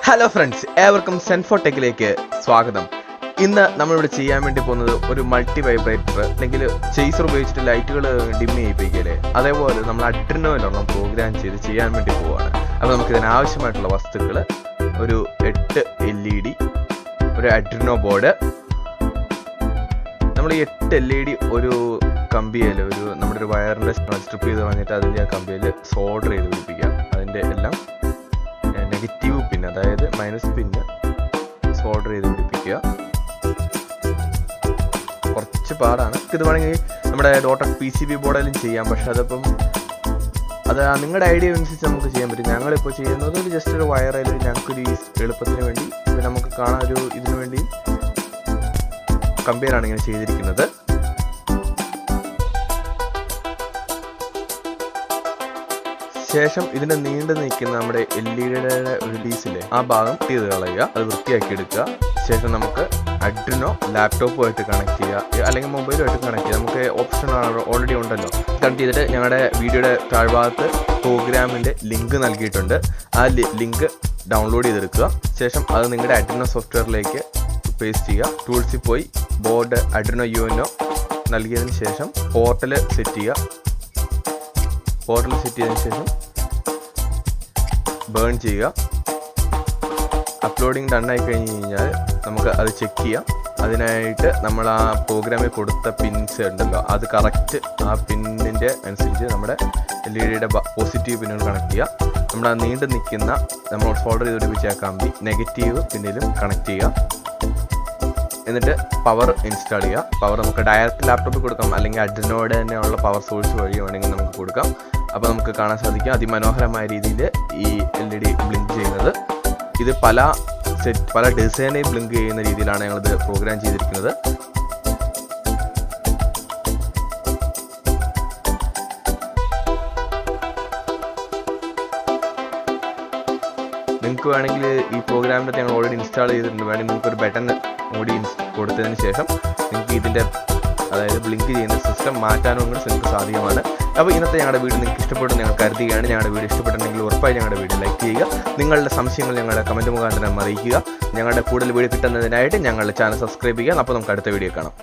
Hello friends, ഏവർക്കും സെൻഫോടെക്കിലേക്ക് സ്വാഗതം. ഇന്ന് നമ്മളിവിടെ ചെയ്യാൻ വേണ്ടി പോകുന്നത് ഒരു മൾട്ടി വൈബ്രേറ്റർ അല്ലെങ്കിൽ ചേസർ ഉപയോഗിച്ചിട്ട് ലൈറ്റുകൾ ഡിം ചെയ്യിപ്പിക്കല്ലേ, അതേപോലെ നമ്മൾ അഡ്രിനോയിലൊരെണ്ണം പ്രോഗ്രാം ചെയ്ത് ചെയ്യാൻ വേണ്ടി പോവുകയാണ്. അപ്പോൾ നമുക്ക് ഇതിനാവശ്യമായിട്ടുള്ള വസ്തുക്കൾ ഒരു 8 LED, ഒരു അഡ്രിനോ ബോർഡ്. നമ്മൾ ഈ 8 LED ഒരു കമ്പിയിൽ നമ്മുടെ ഒരു വയറിൻ്റെ സ്ട്രിപ്പ് ചെയ്ത് കളഞ്ഞിട്ട് അതിൻ്റെ ആ കമ്പിയിൽ സോൾഡർ ചെയ്ത് പിടിപ്പിക്കുക. അതിൻ്റെ എല്ലാം നെഗറ്റീവ് പിൻ, അതായത് മൈനസ് പിന്ന് സോൾഡർ ചെയ്ത് പിടിപ്പിക്കുക. കുറച്ച് പാടാണ്. ഇത് വേണമെങ്കിൽ നമ്മുടെ ഡോട്ടഡ് PCB ബോർഡിലും ചെയ്യാം, പക്ഷെ അത് നിങ്ങളുടെ ഐഡിയ അനുസരിച്ച് നമുക്ക് ചെയ്യാൻ പറ്റും. ഞങ്ങളിപ്പോൾ ചെയ്യുന്നത് ജസ്റ്റ് ഒരു വയറിൽ ഞങ്ങൾക്കൊരു എളുപ്പത്തിന് വേണ്ടി നമുക്ക് കാണാൻ ഇതിനു വേണ്ടി കമ്പയറാണ് ഇങ്ങനെ ചെയ്തിരിക്കുന്നത്. ശേഷം ഇതിന്റെ നീണ്ടു നിൽക്കുന്ന നമ്മുടെ LED-യുടെ ഒരു പീസിലെ ആ ഭാഗം ചെയ്ത് കളയുക, അത് വൃത്തിയാക്കി എടുക്കുക. ശേഷം നമുക്ക് അഡ്രിനോ ലാപ്ടോപ്പുമായിട്ട് കണക്ട് ചെയ്യുക, അല്ലെങ്കിൽ മൊബൈലുമായിട്ട് കണക്ട് ചെയ്യുക. നമുക്ക് ഓപ്ഷൻ ഓൾറെഡി ഉണ്ടല്ലോ. കണക്ട് ചെയ്തിട്ട് ഞങ്ങളുടെ വീഡിയോയുടെ താഴ്ഭാഗത്ത് പ്രോഗ്രാമിന്റെ ലിങ്ക് നൽകിയിട്ടുണ്ട്. ആ ലിങ്ക് ഡൗൺലോഡ് ചെയ്തെടുക്കുക. ശേഷം അത് നിങ്ങളുടെ അഡ്രിനോ സോഫ്റ്റ്വെയറിലേക്ക് പേസ്റ്റ് ചെയ്യുക. ടൂൾസിൽ പോയി ബോർഡ് അഡ്രിനോ UNO നൽകിയതിന് ശേഷം പോർട്ടൽ സെറ്റ് ചെയ്യുക. പോർട്ടൽ സെറ്റ് ചെയ്തതിന് ശേഷം ബേൺ ചെയ്യുക. അപ്ലോഡിങ് ഡണ്ണായി കഴിഞ്ഞ് കഴിഞ്ഞാൽ നമുക്ക് അത് ചെക്ക് ചെയ്യാം. അതിനായിട്ട് നമ്മൾ ആ പ്രോഗ്രാമിൽ കൊടുത്ത പിൻസ് ഉണ്ടല്ലോ, അത് കറക്റ്റ് ആ പിന്നിൻ്റെ അനുസരിച്ച് നമ്മുടെ LED-യുടെ പോസിറ്റീവ് പിന്നുകൾ കണക്ട് ചെയ്യുക. നമ്മൾ ആ നീണ്ടു നിൽക്കുന്ന നമ്മൾ സോൾഡർ ചെയ്ത് പിടിപ്പിച്ച ആ കമ്പി നെഗറ്റീവ് പിന്നിലും കണക്ട് ചെയ്യുക. എന്നിട്ട് പവർ ഇൻസ്റ്റാൾ ചെയ്യുക. പവർ നമുക്ക് ഡയറക്റ്റ് ലാപ്ടോപ്പിൽ കൊടുക്കാം, അല്ലെങ്കിൽ അഡ്രിനോയുടെ തന്നെയുള്ള പവർ സോഴ്സ് വഴി വേണമെങ്കിൽ നമുക്ക് കൊടുക്കാം. അപ്പോൾ നമുക്ക് കാണാൻ സാധിക്കും അതിമനോഹരമായ രീതിയിൽ ഈ LED ബ്ലിങ്ക് ചെയ്യുന്നത്. ഇത് പല ഡിസൈനിൽ ബ്ലിങ്ക് ചെയ്യുന്ന രീതിയിലാണ് ഞങ്ങളിത് പ്രോഗ്രാം ചെയ്തിരിക്കുന്നത്. നിങ്ങൾക്ക് വേണമെങ്കിൽ ഈ പ്രോഗ്രാമിൻ്റെ ഞങ്ങൾ ഓൾറെഡി ഇൻസ്റ്റാൾ ചെയ്തിട്ടുണ്ട്. വേണമെങ്കിൽ നിങ്ങൾക്കൊരു ബട്ടൺ കൂടി കൊടുത്തതിന് ശേഷം നിങ്ങൾക്ക് ഇതിൻ്റെ അതായത് ബ്ലിങ്ക് ചെയ്യുന്ന സിസ്റ്റം മാറ്റാനും കൂടി നിങ്ങൾക്ക് സാധ്യമാണ്. അപ്പോൾ ഇന്നത്തെ ഞങ്ങളുടെ വീഡിയോ നിങ്ങൾക്ക് ഇഷ്ടപ്പെട്ടു നിങ്ങൾ കരുതുകയാണ്. ഞങ്ങളുടെ വീഡിയോ ഇഷ്ടപ്പെട്ടിട്ടുണ്ടെങ്കിൽ ഉറപ്പായി ഞങ്ങളുടെ വീഡിയോ ലൈക്ക് ചെയ്യുക. നിങ്ങളുടെ സംശയങ്ങൾ ഞങ്ങളുടെ കമൻറ്റ് മുഖാന്തരം അറിയിക്കുക. ഞങ്ങളുടെ കൂടുതൽ വീഡിയോ കിട്ടുന്നതിനായിട്ട് ഞങ്ങളുടെ ചാനൽ സബ്സ്ക്രൈബ് ചെയ്യുക. അപ്പോൾ നമുക്ക് അടുത്ത വീഡിയോ കാണാം.